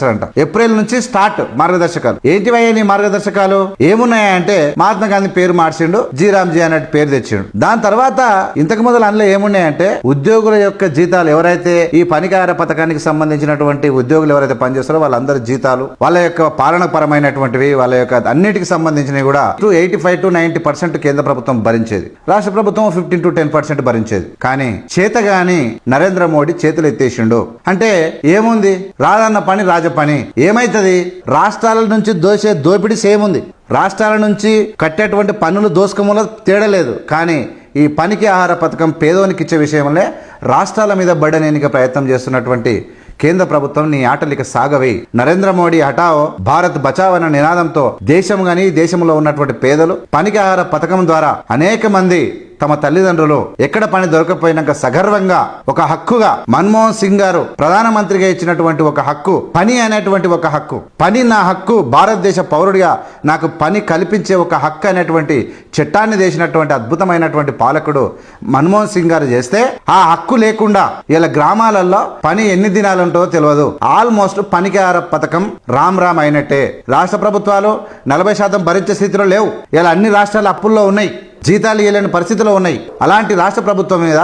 చేస్తాడంట. ఏప్రిల్ నుంచి స్టార్ట్ మార్గదర్శకాలు. ఏంటివయ్యా నీ మార్గదర్శకాలు? ఏమున్నాయంటే మహాత్మా గాంధీ పేరు మార్చిండు, జీరామ్జీ అన్నట్టు పేరు తెచ్చిండు. దాని తర్వాత ఇంతకు మొదలు అందులో ఏమున్నాయంటే ఉద్యోగుల యొక్క జీతాలు, ఎవరైతే ఈ పనికార పథకానికి సంబంధించినటువంటి ఉద్యోగులు ఎవరైతే పనిచేస్తారో వాళ్ళందరి జీతాలు, వాళ్ళ యొక్క పాలన పరమైనటువంటివి, వాళ్ళ యొక్క అన్నిటికి సంబంధించినవి కూడా 85 to 90% కేంద్ర ప్రభుత్వం భరించేది, రాష్ట్ర ప్రభుత్వం 15 to 10% భరించేది. కానీ చేతగాని నరేంద్ర మోడీ చేతులు ఎత్తేసిండు. అంటే ఏముంది, రాదన్న పని రాజ పని. ఏమైతుంది, రాష్ట్రాల నుంచి దోసే దోపిడీ సేమ్ ఉంది, రాష్ట్రాల నుంచి కట్టేటువంటి పన్నులు దోసుకోమలో తేడలేదు. కానీ ఈ పనికి ఆహార పథకం పేదోనికి ఇచ్చే విషయంలో రాష్ట్రాల మీద బడనేనిక ప్రయత్నం చేస్తున్నటువంటి కేంద్ర ప్రభుత్వం నీ ఆటలు ఇక సాగవి. నరేంద్ర మోడీ హఠావో భారత్ బచావ్ అన్న నినాదంతో దేశం గాని దేశంలో ఉన్నటువంటి పేదలు పనికి ఆహార పథకం ద్వారా అనేక మంది తమ తల్లిదండ్రులు ఎక్కడ పని దొరకపోయినాక సగర్వంగా ఒక హక్కుగా మన్మోహన్ సింగ్ గారు ప్రధానమంత్రిగా ఇచ్చినటువంటి ఒక హక్కు, పని అనేటువంటి ఒక హక్కు, పని నా హక్కు, భారతదేశ పౌరుడిగా నాకు పని కల్పించే ఒక హక్కు అనేటువంటి చట్టాన్ని చేసినటువంటి అద్భుతమైనటువంటి పాలకుడు మన్మోహన్ సింగ్ గారు చేస్తే ఆ హక్కు లేకుండా ఇలా గ్రామాలలో పని ఎన్ని దినాలుంటో తెలియదు. ఆల్మోస్ట్ పనికి ఆహార పథకం రామ్ రామ్ అయినట్టే. రాష్ట్ర ప్రభుత్వాలు 40% భరించే స్థితిలో లేవు. ఇలా అన్ని రాష్ట్రాలు అప్పుల్లో ఉన్నాయి, జీతాలు ఇవ్వలేని పరిస్థితిలో ఉన్నాయి. అలాంటి రాష్ట్ర ప్రభుత్వం మీద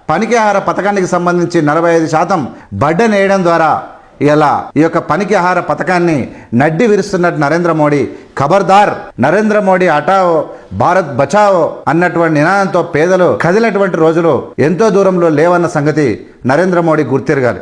పనికి ఆహార పథకానికి సంబంధించి 45% బడ్డెన్ వేయడం ద్వారా ఇలా ఈ యొక్క పనికి ఆహార పథకాన్ని నడ్డి విరుస్తున్నట్టు నరేంద్ర మోడీ. ఖబర్దార్, నరేంద్ర మోడీ హఠావో భారత్ బచావో అన్నటువంటి నినాదంతో పేదలు కదిలేటువంటి రోజులు ఎంతో దూరంలో లేవన్న సంగతి నరేంద్ర మోడీ గుర్తిరగాలి.